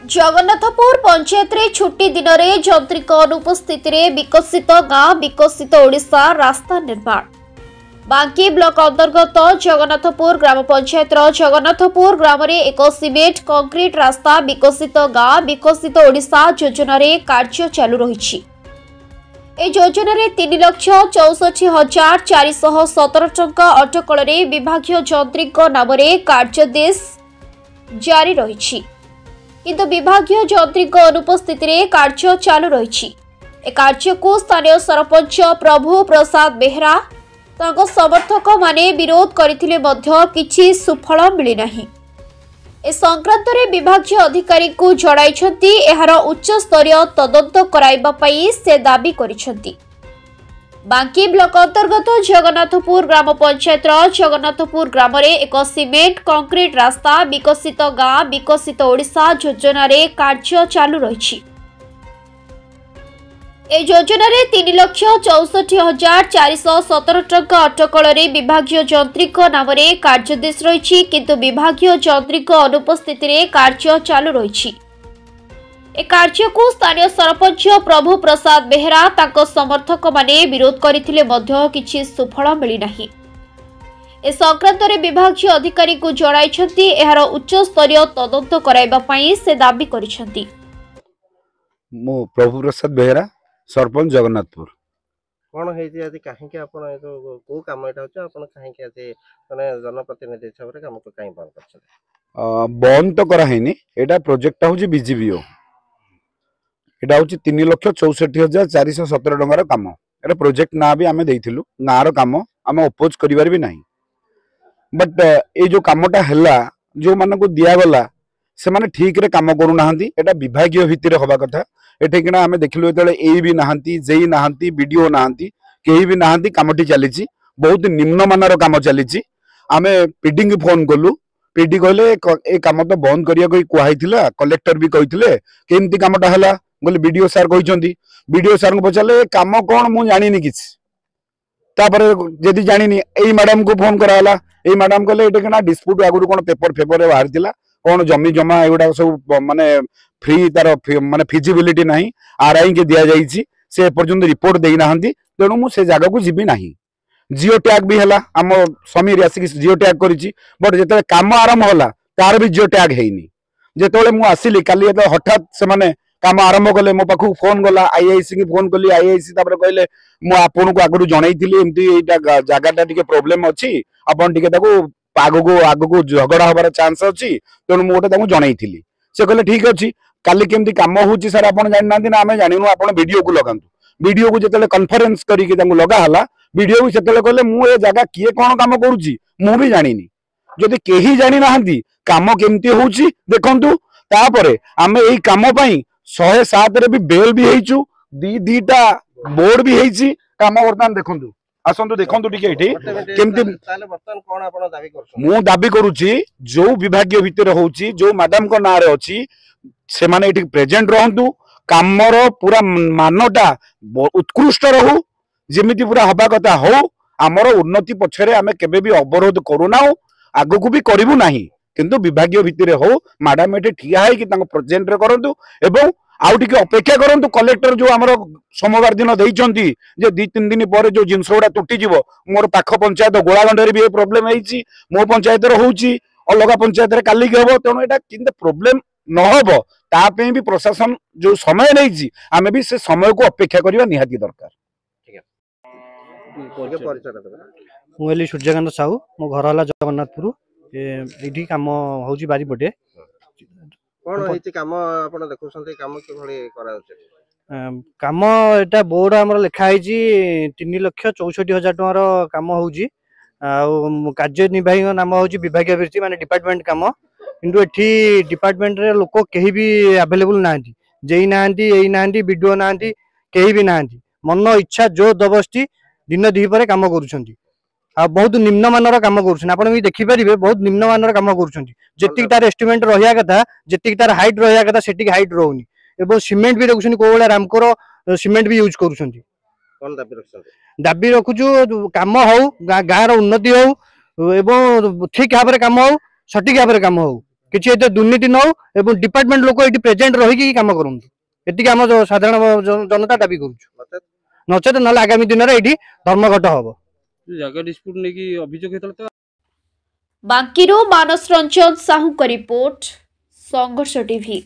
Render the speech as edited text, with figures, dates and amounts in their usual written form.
जगन्नाथपुर पंचायत रे छुट्टी दिन में जंत्रिक अनुपस्थित विकसित गाँ विकसित ओडिशा रास्ता निर्माण। बांकी ब्लॉक अंतर्गत जगन्नाथपुर ग्राम पंचायत जगन्नाथपुर ग्राम में एक सीमेंट कंक्रीट रास्ता विकसित गाँ विकसित ओडिशा योजना कार्य चालू रही। योजना 3,64,417 टंका अटकल विभागीय जंत्रिक नाम कार्यादेश जारी रही, किंतु विभागीय जंत्रिक अनुपस्थित कार्य चालू रही। ए कार्य को स्थानीय सरपंच प्रभु प्रसाद बेहरा तांको समर्थक माने विरोध करथिले मध्य किछि सुफल मिली नाही। ए संक्रांत रे विभागीय अधिकारी को जणाइछंती एहार उच्च स्तरीय तदंत कराइबा पई से दाबी करिछंती। बांकी ब्लॉक अंतर्गत जगन्नाथपुर ग्राम पंचायत जगन्नाथपुर ग्राम में एक सीमेंट कंक्रीट रास्ता विकसित गाँ विकसित ओडिशा योजना कार्य चालू रही। योजना 3,64,417 टंका अटकल विभागीय जंत्रिक नाम कार्यादेश रही, किंतु विभागीय जंत्रिक अनुपस्थित कार्य चालू रही। ए कार्य को स्थानीय सरपंच प्रभु प्रसाद बेहरा तांको समर्थक माने विरोध करथिले मध्य किछि सुफल मिली नाही। ए संक्रांत रे विभागीय अधिकारी को जणाइछंती एहार उच्च स्तरीय तदंत कराइबा पई से दाबी करिछंती। मो प्रभु प्रसाद बेहरा सरपंच जगन्नाथपुर। कौन है कहीं को काम एटा होछ आपण कहीं के माने जनप्रतिनिधि हिसाब रे काम को कहीं बंद करछ? बंद तो करा हैनी, एटा प्रोजेक्ट होची बीजीबीओ। एटा होची 3,64,417 टंकार काम। एटा प्रोजेक्ट ना भी आमे देइथिलु, गाँर काम आमे अपोज करिवार भी नाही। बट ए जो कामटा हैला जो माने को दिया गला से माने ठीक रे काम करू नाहंती। एटा विभागीय भित्तिरे होबा कथा। एठे किना आमे देखिलु एतले ए भी नाहंती, जेई नाहंती, वीडियो नाहंती, केही भी नाहंती, कामटी चलीची बहुत निम्न मानर काम चलीची। आमे पीडी की फोन कलु, पीडी कहले ए काम तो बंद करिया कोई कुहाइथिला, कलेक्टर भी कहिथिले केमती कामटा हैला बोले वीडियो सर कहिसंती। वीडियो सर को पचाले काम कोन मु जानिनी किछ। तापरे जदी जानिनी एई मैडम को फोन कराला, एई मैडम कहले एटे केना डिस्प्यूट आगुरु कोन पेपर फेपर रे बाहर थिला, कोन जमी जमा एगुडा सब माने फ्री तार माने फिजिबिलिटी नाही, आरआई के दिया जाईची, से पर्यंत रिपोर्ट देई नाहंती। तेणु मु से जागा को जिबी नाही। जियो टैग भी हला, हम समीर आसिक जियो टैग करिची, बट जेते काम आरंभ होला तार भी जियो टैग हेइनी। जेतोले मु आसिली काली एतो हठात से माने काम आरंभ कले, मो पाखु फोन गला, आईआईसी की फोन कली, आईआईसी तापर कहले मु आपन को आगु जणाइथिली एमती एटा जागाटा टिके प्रॉब्लम अछि, आपन टिके ताको आगु झगड़ा होबार चांस अछि, तेणु मु ओटे ताको जणाइथिली। से कहले ठीक अछि, काली केमती काम होउची सर आपन जानि नांती ना, आमे जानिनु, आपन वीडियो को लगांतु। वीडियो को जेतले कॉन्फ्रेंस करी के ताको लगा हला, वीडियो को सेतले कहले मु ए जागा किए कोन काम करूची मु भी जानिनी। जदि केही जानि नाहंती काम केमती होउची देखंतु, तापरे आमे एई काम पई 107 रे भी बेल भी हेइचु, दीटा बोर्ड भी हेइची। काम वर्तमान देखंतु, आसंतु देखंतु टिके एठी केमती ताले वर्तमान कोन आपण दाबी करछ? मु दाबी करूची जो विभागीय भितर होउची, जो मैडम को नारे अछि, से माने एठी प्रेजेंट रहंतु। कामर पूरा मानटा उत्कृष्ट रहू, जेमिति पूरा हबा कथा हो। हमर उन्नति पछरे आमे केबे भी अवरोध करू नाउ, आगु को भी करिवु नाही, किंतु विभागीय भितर हो मैडम एठी ठिया है कि तांको प्रेजेंट रे करंतु एवं आउ टिके अपेक्षा करंतु। कलेक्टर जो हमर सोमवार दिन देइचंती जे 2-3 दिन पर जो जिंस गुडा टूटी जिवो, मोर पाख पंचायत गोलागंड रे भी प्रॉब्लम हेइची, मो पंचायत रे होउची, अलगा पंचायत रे काली के हो। तेणु एटा किंतु प्रॉब्लम न होबो ता पे भी प्रशासन जो समय नैची, आमे भी से समय को अपेक्षा करिवा निहाती दरकार। ठीक है, कोके परिचय देबा? मु एली सूर्यकांत साहू, मो घर हला जगन्नाथपुर। एठी काम होउची बारीपटे। कोन हेति काम आपण देखुसंते, काम के भली करा होचे? काम एटा बोर्ड हमर लिखा हैची 3,64,000 टंकार काम होउची। आ कार्यनिर्वाही नाम होउची विभागीय वृत्ति माने डिपार्टमेंट काम, किंतु एठी डिपार्टमेंट रे लोक केही भी अवेलेबल नाहंती, जेई नाहंती, एई नाहंती, वीडियो नाहंती, केही भी नाहंती। मन इच्छा जो दबस्ती दिन दी परे काम करूछंती। आ बहुत निम्न मानर काम करूछन, आपण भी देखि परिबे, बहुत निम्न मानर काम करूछंती। जेतिक तार एस्टिमेट रहिया कथा, जेतिक तार हाइट रहिया कथा, सेटिक हाइट रहउनी। एबो सीमेंट भी रखुछन, कोबेला रामकोर सीमेंट भी यूज करूछंती। कोन दाबी रखछन? दाबी रखुछु काम हो, गाँर उन्नति हो, एवं ठीक भाव काम हो, सठिक भाव काम हो, किसी एते दुर्नीति न हो एवं डिपार्टमेंट लोक ये प्रेजेंट रही काम करूँ एति आम साधारण जनता दाबी करुँ नचेत ना आगामी दिन में ये धर्मघट हम जगह डिस्प्यूट नहीं अभियोग बांकीरू मानस रंजन साहू का रिपोर्ट संघर्ष टीवी।